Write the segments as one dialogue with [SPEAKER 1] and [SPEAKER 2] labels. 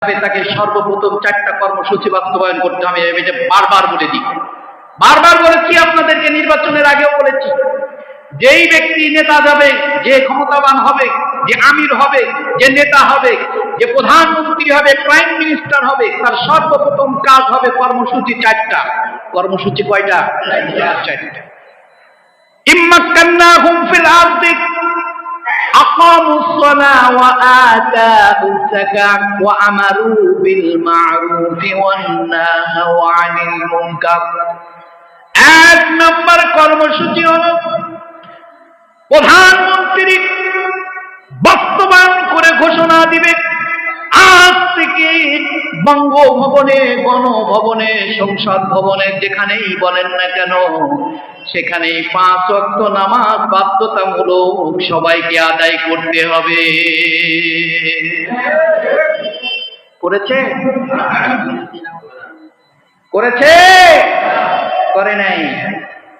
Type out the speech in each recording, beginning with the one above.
[SPEAKER 1] তাকে সর্বপ্রথম 4টা কর্মসূচি বাস্তবায়ন করতে হবে। এটা বারবার বলে দিই, বারবার বলেছি, আপনাদেরকে নির্বাচনের আগেও বলেছি। যেই ব্যক্তি নেতা যাবে, যে ক্ষমতাবান হবে, যে আমির হবে, যে নেতা হবে, যে প্রধানমন্ত্রী হবে, প্রাইম মিনিস্টার হবে, তার সর্বপ্রথম কাজ হবে কর্মসূচি 4টা। কর্মসূচি কয়টা? 4টা। ইম্মাক্কান্নাহুম ফিল আরদি আকামুস সালাহ ওয়া আতাউজ যাকাত ওয়া আমারু বিল মা'রুফি ওয়ান নাহাউ আনিল মুনকার। 1 নম্বর কর্মসূচি হলো প্রধানমন্ত্রী বাস্তবায়ন করে ঘোষণা দিবে, আজ থেকে বঙ্গভবনে, গণভবনে, সংসদ ভবনে, যেখানেই বলেন না কেন, সেখানে 5 ওয়াক্ত নামাজ বাধ্যতামূলক সবাইকে আদায় করতে হবে। করেছে? করেছে? করে নাই?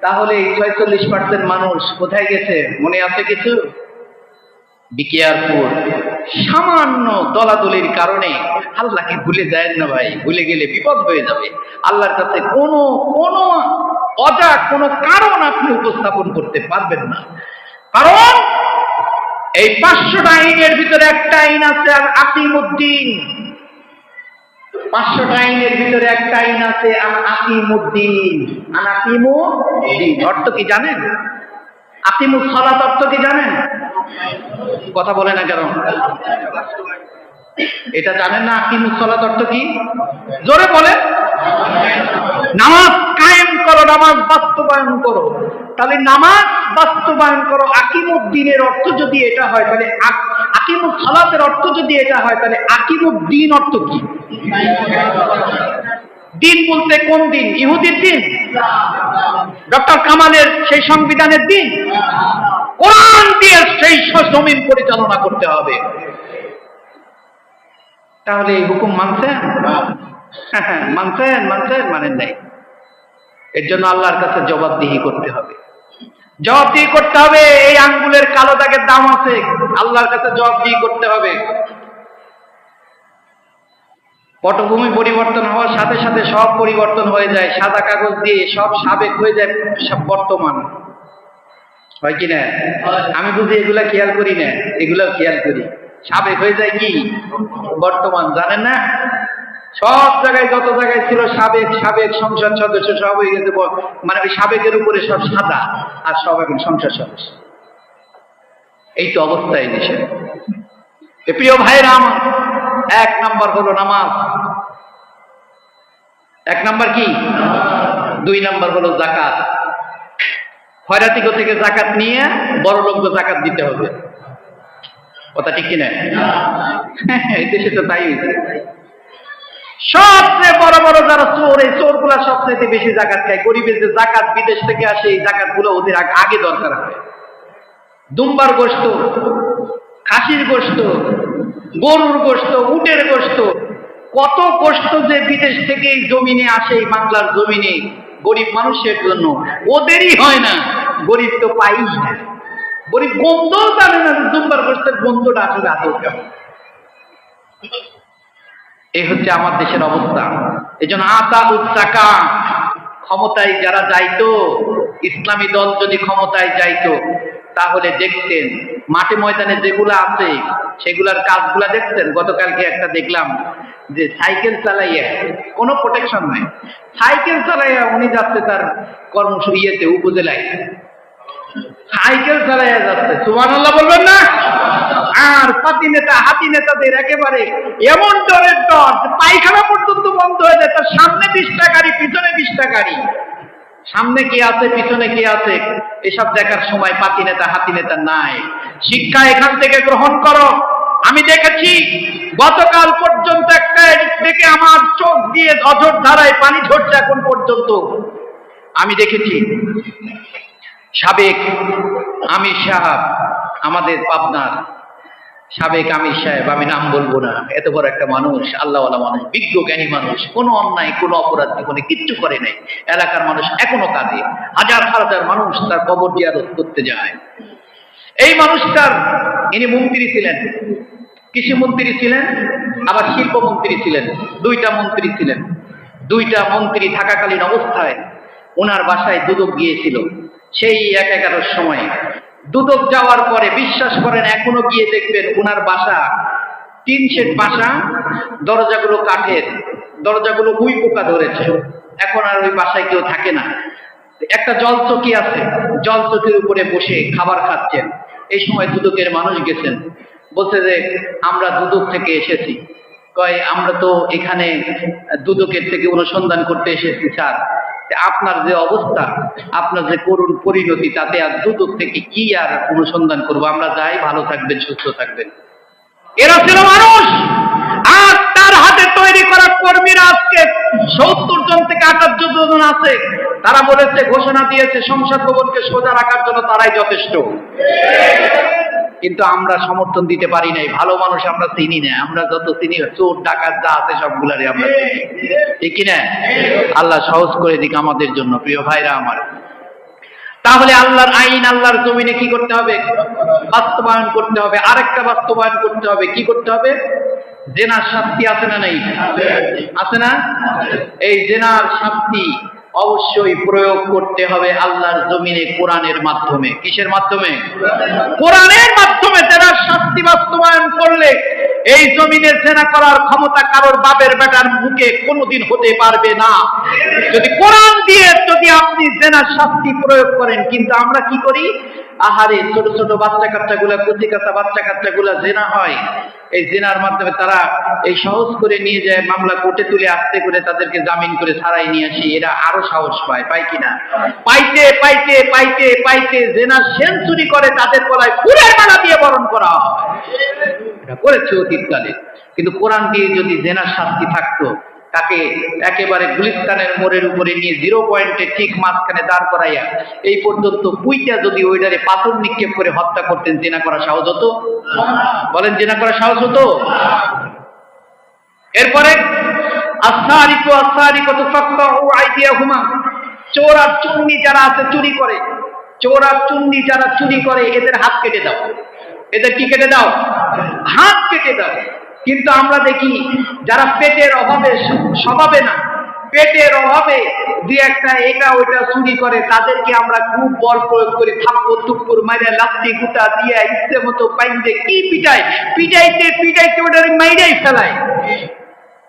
[SPEAKER 1] তাহলে 46% মানুষ কোথায় গেছে মনে আছে কিছু? বিকেয়ারপুর। সামান্য দলাদলির কারণে আল্লাহকে ভুলে যায় না ভাই। ভুলে গেলে বিপদ হয়ে যাবে। আল্লাহর কাছে কোনো কারণ আপনি উপস্থাপন করতে পারবেন না। কারণ এই 500টা আইনের ভিতরে একটা আইন আছে আর আকিমুদ্দিন। 500টা আইনের ভিতরে একটা আইন আছে আর আকিমুদ্দিন। অর্থ কি জানেন? আকিমুস সালাত অর্থ কি জানেন? কথা বলে না কেন? এটা জানেন না? আকিমুস সালাত অর্থ কি? জোরে বলে। নামাজ কায়েম করো, নামাজ বাস্তবায়ন করো। তাহলে নামাজ বাস্তবায়ন করো, আকিমুদ্দিনের অর্থ যদি এটা হয়, তাহলে আকিমুস সালাতের অর্থ যদি এটা হয়, তাহলে আকিমুদ্দিন অর্থ কি? দিন বলতে কোন দিন? ইহুদির দিন? ডক্টর কামালের সেই সংবিধানের দিন? কোরআন দিয়ে সেই জমিন পরিচালনা করতে হবে। তাহলে এই হুকুম মানছেন? মানেন নাই। এর জন্য আল্লাহর কাছে জবাবদিহি করতে হবে। জবাবদিহি করতে হবে। এই আঙ্গুলের কালো দাগের দাম আছে, আল্লাহর কাছে জবাবদিহি করতে হবে। পটভূমি পরিবর্তন হওয়ার সাথে সাথে সব পরিবর্তন হয়ে যায়। সাদা কাগজ দিয়ে সব সাবেক হয়ে যায়, সব বর্তমান হয় কি না? আমি বুঝি এগুলা খেয়াল করি না, এগুলা খেয়াল করি। সাবেক হয়ে যায় কি? বর্তমান। জানেন না? সব জায়গায়, যত জায়গায় ছিল সাবেক সংসদ সদস্য, সব হয়ে গেছে মানে ওই সাবেকের উপরে সব সাদা, আর সব এখন সংসদ সদস্য। এই তো অবস্থা এই দেশে। প্রিয় ভাইরা আমার, 1 নম্বর হলো নামাজ। 1 নম্বর কি? 2 নম্বর হলো যাকাত। খয়রাতিগো থেকে যাকাত নিয়ে বড় লোককে যাকাত দিতে হবে। কথা ঠিক কিনা? এই দেশে তো তাই হয়েছে। সবচেয়ে বড় বড় যারা চোর, এই চোরগুলা সবচেয়ে বেশি যাকাত খায়। গরিবের যে যাকাত বিদেশ থেকে আসে, এই যাকাত গুলো ওদের আগে দরকার হয়। দুম্বার গোশত, খাসির গোশত, গরুর গোশত, উটের গোশত, কত গোশত যে বিদেশ থেকে এই জমিনে আসে, এই বাংলার জমিনে গরিব মানুষের জন্য। ওদেরই হয় না, গরিব তো পাই না। গরিব গন্ধও জানে না দুম্বার গোশতের গন্ধটা আসলে আদৌ কেমন। এই হচ্ছে আমার দেশের অবস্থা। এই জন্য আতাউজ যাকাত, ক্ষমতায় যারা যাইতো, ইসলামী দল যদি ক্ষমতায় যাইতো, তাহলে দেখতেন মাঠে ময়দানে যেগুলো আছে সেগুলার কাজগুলা দেখতেন। গতকালকে একটা দেখলাম যে সাইকেল চালাইয়া, কোনো প্রোটেকশন নাই, সাইকেল চালাইয়া উনি যাচ্ছে তার কর্মসূচিতে, উপজেলায় সাইকেল চালাইয়া যাচ্ছে। সুবহানাল্লাহ বলবেন না? আর পাতি নেতা, হাতি নেতাদের একেবারে এমন ডরের ডর, পায়খানা পর্যন্ত বন্ধ হয়ে যায়। তার সামনে 20টা গাড়ি, পিছনে 20টা গাড়ি। সামনে কে আছে, পিছনে কে আছে, এসব দেখার সময় পাতি নেতা, হাতি নেতা নাই। শিক্ষা এখান থেকে গ্রহণ করো। আমি দেখেছি গতকাল পর্যন্ত একটা দেখে আমার চোখ দিয়ে অঝোর ধারায় পানি ঝরছে এখন পর্যন্ত। আমি দেখেছি সাবেক আমির সাহেব, আমাদের পাবনার সাবেক আমির সাহেব, আমি নাম বলবো না, এত বড় একটা মানুষ, আল্লাহওয়ালা মানুষ, বিজ্ঞ জ্ঞানী মানুষ, কোনো অন্যায়, কোনো অপরাধ জীবনে কিচ্ছু করে নাই। এলাকার মানুষ এখনো কাঁদে, হাজার হাজার মানুষ তার কবর জিয়ারত করতে যায়। এই মানুষটার, ইনি মন্ত্রী ছিলেন, কৃষিমন্ত্রী ছিলেন, আবার শিল্পমন্ত্রী ছিলেন, দুইটা মন্ত্রী ছিলেন। দুইটা মন্ত্রী থাকাকালীন অবস্থায় ওনার বাসায় দুদক গিয়েছিল সেই 11টার সময়। দুদক যাওয়ার পরে বিশ্বাস করেন এখনো গিয়ে দেখবেন ওনার বাসা টিন শেড বাসা, দরজাগুলো কাঠের, দরজাগুলো উই পোকা ধরেছে, এখন আর ওই বাসায় কেউ থাকে না। একটা জলচকি আছে, জলচকির উপরে বসে খাবার খাচ্ছেন। এই সময় দুদকের মানুষ গেছেন, বলছে যে আমরা দুদক থেকে এসেছি। কয় আমরা তো এখানে দুদকের থেকে অনুসন্ধান করতে এসেছি স্যার। আপনার যে অবস্থা, আপনার যে করুণ পরিণতি, তাতে আর দুদক থেকে কি আর অনুসন্ধান করবো, আমরা যাই, ভালো থাকবেন, সুস্থ থাকবেন। এরা ছিল মানুষ। আর তার হাতে তৈরি করা কর্মীরা আজকে 70 জন থেকে 78 জন আছে। তারা বলেছে, ঘোষণা দিয়েছে সংসদ ভবনকে সোজা রাখার জন্য তারাই যথেষ্ট। কিন্তু আমরা সমর্থন দিতে পারি নাই। ভালো মানুষ আমরা চিনি না, আমরা যত চিনি চোর ডাকাত যা আছে সবগুলারই আমরা চিনি, ঠিক কিনা? আল্লাহ সহজ করে দিক আমাদের জন্য। প্রিয় ভাইরা আমার, তাহলে আল্লাহর আইন আল্লাহর জমিনে কি করতে হবে? বাস্তবায়ন করতে হবে। আরেকটা বাস্তবায়ন করতে হবে, কি করতে হবে? জেনার শাস্তি আছে না নাই? আছে না? এই জেনার শাস্তি অবশ্যই প্রয়োগ করতে হবে আল্লাহর জমিনে কোরআনের মাধ্যমে। কিসের মাধ্যমে? কোরআনের মাধ্যমে জেনার শাস্তি বাস্তবায়ন করলে এই জমিনে জেনা করার ক্ষমতা কারোর বাপের বেটার মুখে কোনোদিন হতে পারবে না, যদি কোরআন দিয়ে যদি আপনি জেনার শাস্তি প্রয়োগ করেন। কিন্তু আমরা কি করি? আহারে, ছোট ছোট বাচ্চা কাচ্চাগুলা, কুচি কাঁচা বাচ্চা কাচ্চাগুলা জেনা হয়। এই জেনার মাধ্যমে তারা এই সহজ করে নিয়ে যায়, মামলা কোর্টে তুলে আস্তে করে তাদেরকে জামিন করে ছাড়াই নিয়ে আসি। এরা আরো সাহস পায়, পায় কিনা? পাইতে পাইতে পাইতে পাইতে জেনার সেঞ্চুরি করে তাদের গলায় ফুলের মালা দিয়ে বরণ করা হয়। এটা করেছে অতীতকালে। কিন্তু কোরআন দিয়ে যদি জেনার শাস্তি থাকতো, তাকে একেবারে গুলিস্তানের মোড়ের উপরে নিয়ে 0 পয়েন্টে ঠিক মাঝখানে দাঁড় করাইয়া এই পর্যন্ত পুইটা যদি ওইটারে পাথর নিক্ষেপ করে হত্যা করতেন, জেনা করা সহজ হতো? বলেন, জেনা করা সহজ হতো? এরপরে আসারিকু আসারিকাতু ফাকতাউ আইদিয়াহুমা, চোর আর চুন্নি যারা আছে চুরি করে, চোর আর চুন্নি যারা চুরি করে, এদের হাত কেটে দাও। এদের কি কেটে দাও? হাত কেটে দাও। কিন্তু আমরা দেখি যারা পেটের অভাবে, স্বভাবে না, পেটের অভাবে দুই একটা এটা ওইটা চুরি করে, তাদেরকে আমরা খুব বল প্রয়োগ করি, থাপ্পড় টুপ্পড় মাইরা লাত্তি গুতা দিয়ে ইচ্ছে মতো বাইন্দে কি পিটাই, পিটাইতে পিটাইতে ওটার মাইরাই ফেলায়।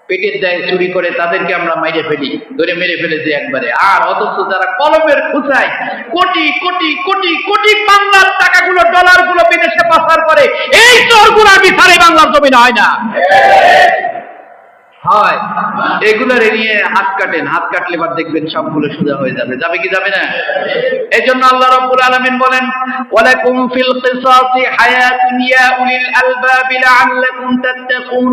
[SPEAKER 1] পেটের দায়ে চুরি করে তাদেরকে আমরা মাইরে ফেলি, ধরে মেরে ফেলেছি একবারে। আর অথচ যারা কলমের খুঁচায় কোটি কোটি কোটি কোটি বাংলার টাকাগুলো, ডলারগুলো বিদেশে পাচার করে, এই চোরগুলোর বিচারে বাংলার জমিনে হয় না? হয়। এগুলোর নিয়ে হাত কাটেন, হাত কাটলে এবার দেখবেন সবগুলো সোজা হয়ে যাবে। যাবে কি যাবে না? এই জন্য আল্লাহ রাব্বুল আলামিন বলেন, ওয়ালাকুম ফিল কিসাসি হায়াতুন ইয়া উলিল আলবাবি লাআল্লাকুম তাত্তাকুন।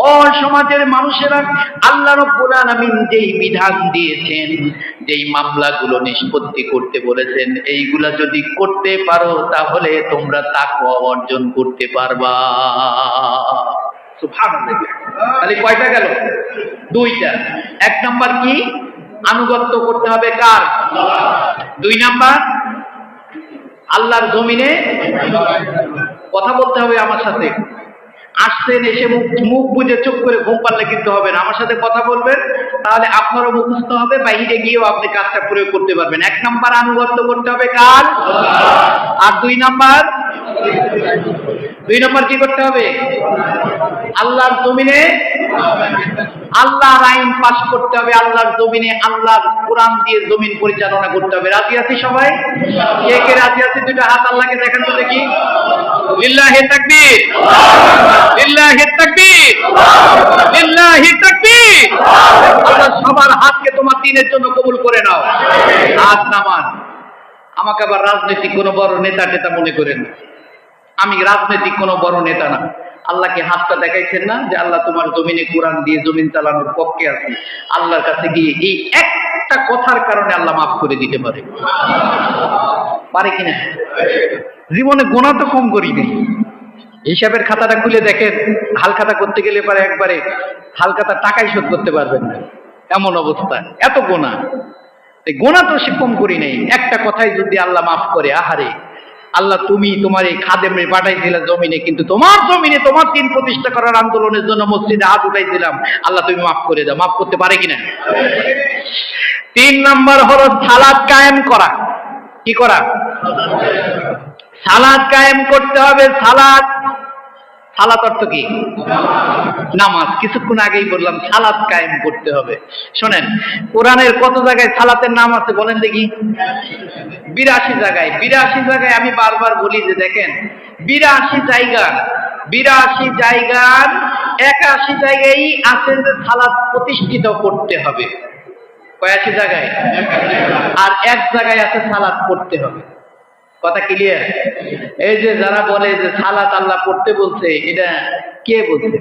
[SPEAKER 1] ও সমাজের মানুষেরা, আল্লাহ রাব্বুল আলামিন যেই বিধান দিয়েছেন, যেই মামলাগুলো নিষ্পত্তি করতে বলেছেন, এইগুলা যদি করতে পারো তাহলে তোমরা তাকওয়া অর্জন করতে পারবা। সুবহানাল্লাহ। তাহলে কয়টা গেল? 2টা। 1 নাম্বার কি? আনুগত্য করতে হবে কার? 2 নাম্বার আল্লাহর জমিনে কথা বলতে হবে আমার সাথে। আসছেন, এসে মুখ বুঝে চুপ করে ঘুম পারলে কিন্তু হবে না। আমার সাথে কথা বলবেন, তাহলে আপনারও মুখস্থ হবে, বাইরে গিয়েও আপনি কাজটা প্রয়োগ করতে পারবেন। 1 নাম্বার আনুগত্য করতে হবে কার? আর 2 নাম্বার কি করতে হবে? আল্লাহর জমিনে আল্লাহর আইন পাস করতে হবে। আল্লাহর জমিনে আল্লাহর কোরআন দিয়ে জমিন পরিচালনা করতে হবে। রাজি আছি সবাই? কে কে রাজি আছি? 2টা হাত আল্লাহকে দেখান তো দেখি। লিল্লাহি তাকবীর, লিল্লাহি তাকবীর, লিল্লাহি তাকবীর। আল্লাহ সবার হাতকে তোমার দ্বীনের জন্য কবুল করে নাও। হাত নামান। আমাকে আবার রাজনৈতিক কোনো বড় নেতা টেতা মনে করেন না। আমি রাজনৈতিক কোনো বড় নেতা না। আল্লাহকে হাতটা দেখাইছেন না যে আল্লাহ তোমার জমিনে কোরআন দিয়ে জমিন চালানোর পক্ষে আছে। আল্লাহর কাছে গিয়ে এই একটা কথার কারণে আল্লাহ মাফ করে দিতে পারে। পারে কিনা? জীবনে গোনা তো কম করিনি। হিসাবের খাতাটা খুলে দেখেন, হালখাতা করতে গেলে পারে একবারে হালখাতা টাকাই শোধ করতে পারবেন না, এমন অবস্থা। এত গোনা, এই গোনা তো সে কম করি নাই। একটা কথাই যদি আল্লাহ মাফ করে, আহারে আল্লাহ তুমি তোমার এই খাদেমরে পাঠাইছিলে জমিনে, কিন্তু তোমার জমিনে তোমার দিন প্রতিষ্ঠা করার আন্দোলনের জন্য মসজিদে হাত উঠাইছিলাম, আল্লাহ তুমি মাফ করে দাও। মাফ করতে পারে কিনা? 3 নাম্বার হলো সালাত কায়েম করা। কি করা? সালাত কায়েম করতে হবে। সালাত, সালাত অর্থ কি? নামাজ। কিছুক্ষণ আগেই বললাম সালাত কায়েম করতে হবে। শোনেন, কোরআনের কত জায়গায় সালাতের নাম আছে বলেন দেখি? 82 জায়গায়। 82 জায়গায় আমি বারবার বলি যে দেখেন, 82 জায়গার 81 জায়গায় আছে যে সালাত প্রতিষ্ঠিত করতে হবে। কয়টি জায়গায়? আর 1 জায়গায় আছে সালাত পড়তে হবে। কথা ক্লিয়ার? এই যে যারা বলে যে সালাত আল্লাহ পড়তে বলছে, এটা কে বলছে?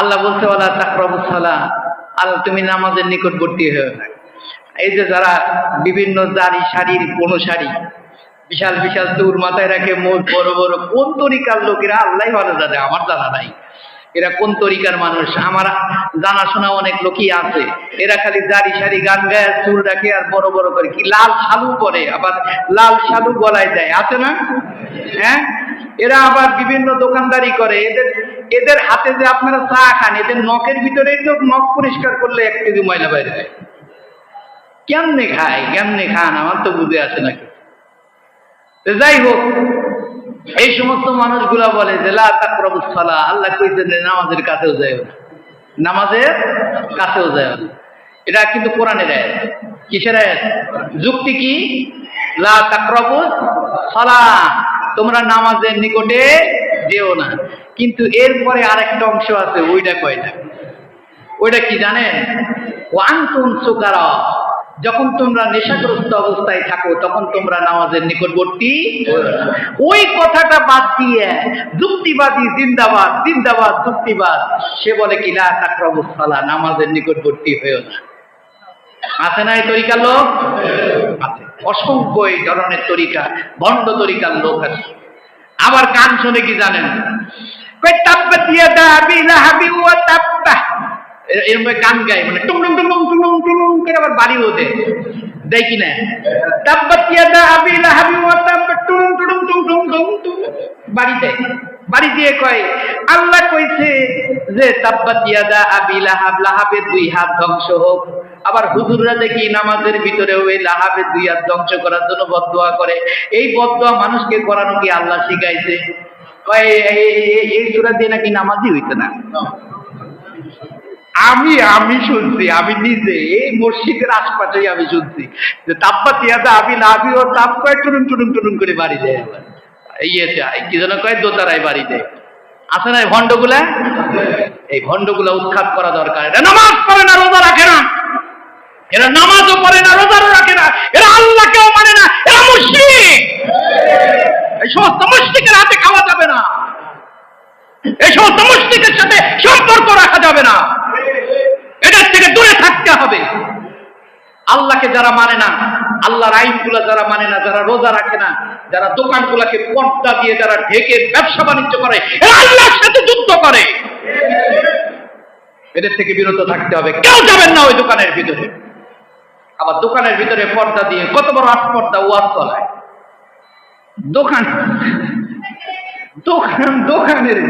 [SPEAKER 1] আল্লাহ বলছে ওয়ালা তাকরাবুস সালাহ, আল্লাহ তুমি নামাজের নিকটবর্তী হও না। এই যে যারা বিভিন্ন জারি শাড়ির অনুসারী, বিশাল বিশাল চুল মাথায় রাখে, মুখ বড় বড়, কোন তরিকার লোকেরা আল্লাহ ভালো জানে, আমার জানা নাই এরা কোন তরিকার মানুষ। আমার জানাশোনা অনেক লোকই আছে, এরা খালি দাড়ি শাড়ি গান গায়ে চুল রাখে আর বড় বড় করে কি লাল শালু পরে, আবার লাল শালু গলায় দেয়, আছে না? হ্যাঁ, এরা আবার বিভিন্ন দোকানদারি করে। এদের হাতে যে আপনারা চা খান, এদের নখের ভিতরে তো নখ পরিষ্কার করলে 1 কেজি ময়লা বাইরে যায়। কেমনে খায়, কেমনে খান, আমার তো বুঝে আসে নাকি। যাই হোক, এই সমস্ত মানুষগুলা বলে যে লা তাকরাবুস সালাহ, আল্লাহ কইছেন নামাজের কাছেও যায়ও না, নামাজের কাছেও যায়ও না। এটা কিন্তু কোরআনের আয়াত। কিসের আয়াত? যুক্তি কি? লা তাকরাবুস সালাহ, তোমরা নামাজের নিকটে যেও না। কিন্তু এরপরে আরেকটা অংশ আছে, ওইটা কয়টা? ওইটা কি জানেন? ওয়া আনতুম সুকারা, যখন তোমরা নেশাগ্রস্ত অবস্থায় থাকো তখন তোমরা নামাজের নিকটবর্তী। ওই কথাটা বাদ দিয়ে যুক্তিবাদী জিন্দাবাদ, জিন্দাবাদ যুক্তিবাদ, সে বলে কি লা তাকরাবুস সালাহ, নামাজের নিকটবর্তী হয়েও না। আছে না এই তরিকার লোক? আছে, অসংখ্য এই ধরনের তরিকা, ভণ্ড তরিকার লোক আছে। আবার গান শুনে কি জানেন? কই তাব্বাত ইয়াদা আবি লাহাবি ওয়া তাব্বা, এরকম গান গায়, মানে টুং টুং টুং টুং টুং টুং করে আবার বাড়িও দেয় কি না? তাব্বাত ইয়াদা আবি লাহাবি ওয়া তাব্বা, টুং টুং টুং টুং টুং টুং বাড়ি দেয়। বাড়ি দিয়ে কয় আল্লাহ কইছে যে তাব্বাত ইয়াদা আবি লাহাব, লাহাবের 2 হাত ধ্বংস হোক। আবার হুজুররা দেখি নামাজের ভিতরে ওই লাহাবের 2 হাত ধ্বংস করার জন্য বদদোয়া করে। এই বদদোয়া মানুষকে করানো কি আল্লাহ শিখাইছে? কয় এই সূরা দিয়ে নাকি নামাজই হইতে না। আমি শুনছি, আমি নিজে এই মসজিদের আশপাশেই আমি শুনছি যে তাব্বাত ইয়াদা আবি লাহাবি ও তাব কয় টুরুং টুরুং টুরুং করে বাড়ি দেয়। আবার কি যেন কয় দোতারায় বাড়ি দেয়। আছে না এই ভণ্ডগুলা? এই ভণ্ডগুলা উৎখাত করা দরকার। এরা নামাজ পড়ে না, রোজা রাখে না, এরা নামাজও পড়ে না, রোজাও রাখে না, এরা আল্লাহকেও মানে না, এরা মুশরিক। এই সমস্ত মুশরিকের হাতে খাওয়া যাবে না, এই সমস্ত মুশরিকের সাথে সম্পর্ক রাখা যাবে না, এদের থেকে দূরে থাকতে হবে। আল্লাহকে যারা মানে না, আল্লাহর আইনগুলো যারা মানে না, যারা রোজা রাখে না, যারা দোকানগুলোকে পর্দা দিয়ে যারা ঢেকে ব্যবসা বাণিজ্য করে, এরা আল্লাহর সাথে যুদ্ধ করে। এদের থেকে বিরত থাকতে হবে। কেউ যাবেন না ওই দোকানের ভিতরে। আবার দোকানের ভিতরে পর্দা দিয়ে কত বড় আস্পর্দা ওয়াজ চলায়। দোকানের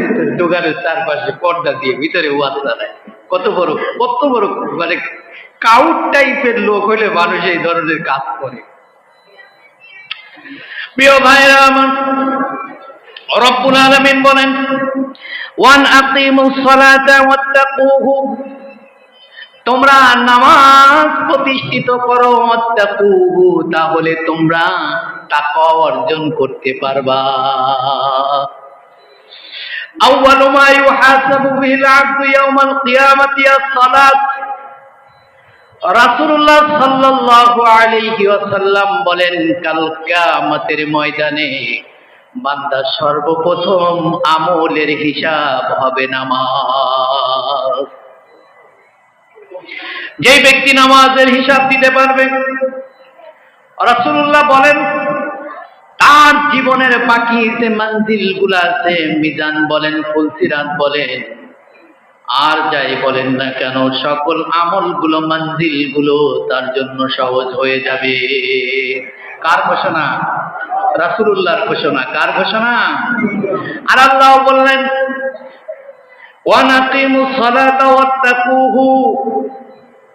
[SPEAKER 1] ভিতরে, দোকানের চারপাশে পর্দা দিয়ে ভিতরে ওয়াজ চালায়। কত বড় মানে কাউট টাইপের লোক হইলে মানুষ এই ধরনের কাজ করে। প্রিয় ভাইরা আমার, রব্বুল আলামিন বলেন ওয়ান আকিমুস সালাতা ওয়াত্তাকুহু, তোমরা নামাজ প্রতিষ্ঠিত করো, ওয়াত্তাকুহু, তাহলে তোমরা তাকওয়া অর্জন করতে পারবা। আউয়ালু মা ইউহাসাবু বিল আবদু ইয়াউমাল কিয়ামাতি আস-সালাত। রাসূলুল্লাহ সাল্লাল্লাহু আলাইহি ওয়াসাল্লাম বলেন, কাল কিয়ামতের ময়দানে বান্দা সর্বপ্রথম আমলের হিসাব হবে নামাজ। যে ব্যক্তি নামাজের হিসাব দিতে পারবে, রাসূলুল্লাহ বলেন তার জীবনের বাকি যে মঞ্জিল গুলো আছে, মিজান বলেন, ফুলসিরাত বলেন, আর যাই বলেন না কেন, সকল আমলগুলো, মঞ্জিলগুলো তার জন্য সহজ হয়ে যাবে। কার ঘোষণা? রাসূলুল্লাহর ঘোষণা। কার ঘোষণা? আর আল্লাহ বললেন ওয়ানাকিমুস সালাতা ওয়াত্তাকুহু,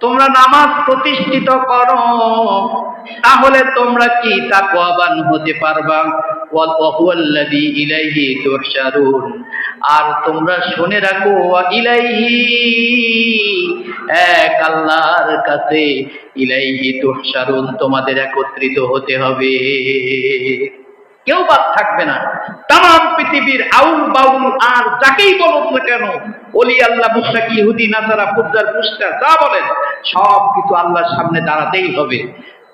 [SPEAKER 1] তোমরা নামাজ প্রতিষ্ঠিত করো, তাহলে তোমরা কি তাকওয়াবান হতে পারবা। ওয়া হুয়াল্লাযী ইলাইহি তুহশারুন, আর তোমরা শুনে রাখো ওয়া ইলাইহি, এক আল্লাহর কাছে, ইলাইহি তুহশারুন, তোমাদের একত্রিত হতে হবে, কেউ বাদ থাকবে না। তাম পৃথিবীর আউল বাউল আর যাকেই বলুন না কেন, ওলি আল্লাহ, মুশরিক, ইহুদি, নাসারা, পূজার পুষ্টার যা বলেন, সব কিছু আল্লাহর সামনে দাঁড়াতেই হবে।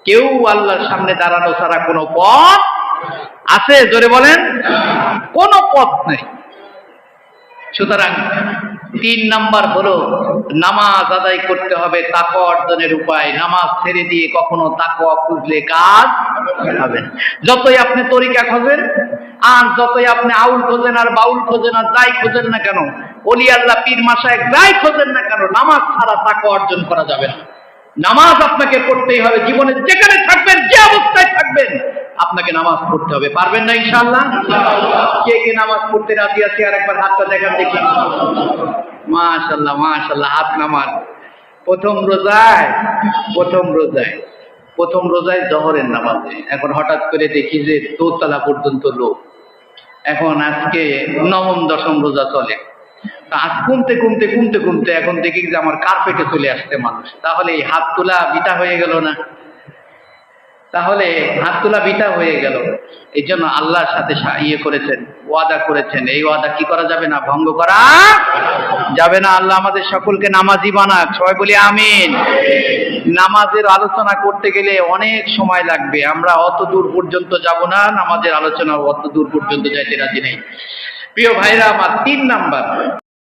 [SPEAKER 1] কেউ আল্লাহর সামনে দাঁড়ানো ছাড়া কোনো পথ আছে? জোরে বলেন, কোনো পথ নেই। সুতরাং 3 নাম্বার হলো নামাজ আদায় করতে হবে তাকওয়া অর্জনের উপায়। নামাজ ছেড়ে দিয়ে কখনো তাকওয়া খুঁজলে কাজ হবে না। যতই আপনি তরিকা খোঁজেন, আর যতই আপনি আউল খোঁজেন আর বাউল খোঁজেন আর যাই খোঁজেন না কেন, ওলি আল্লাহ, পীর মাশায়েখ যাই খোঁজেন না কেন, নামাজ ছাড়া তাকওয়া অর্জন করা যাবে না। নামাজ আপনাকে পড়তেই হবে। জীবনে যেখানে থাকবেন, যে অবস্থায় থাকবেন, আপনাকে নামাজ পড়তে হবে। পারবেন না ইনশাআল্লাহ? কে কে নামাজ পড়তে রাজি আছে আর একবার হাতটা দেখান দেখি। মাশাআল্লাহ মাশাআল্লাহ, হাত নামান। প্রথম রোজায় জোহরের নামাজে, এখন হঠাৎ করে দেখি যে দোতলা পর্যন্ত লোক। এখন আজকে 9ম 10ম রোজা চলে। আজ কমতে এখন দেখি যে আমার কার্পেটে চলে আসছে মানুষ। তাহলে এই হাত তোলা বিটা হয়ে গেল না? এই জন্য আল্লাহর সাথে করেছেন, ওয়াদা করেছেন। এই ওয়াদা কি করা যাবে না? ভঙ্গ করা যাবে না। আল্লাহ আমাদের সকলকে নামাজি বানাক। সবাই বলি আমিন। নামাজের আলোচনা করতে গেলে অনেক সময় লাগবে, আমরা অত দূর পর্যন্ত যাব না। নামাজের আলোচনা অত দূর পর্যন্ত যাইতে রাজি নেই। প্রিয় ভাইরা আমার, 3 নাম্বার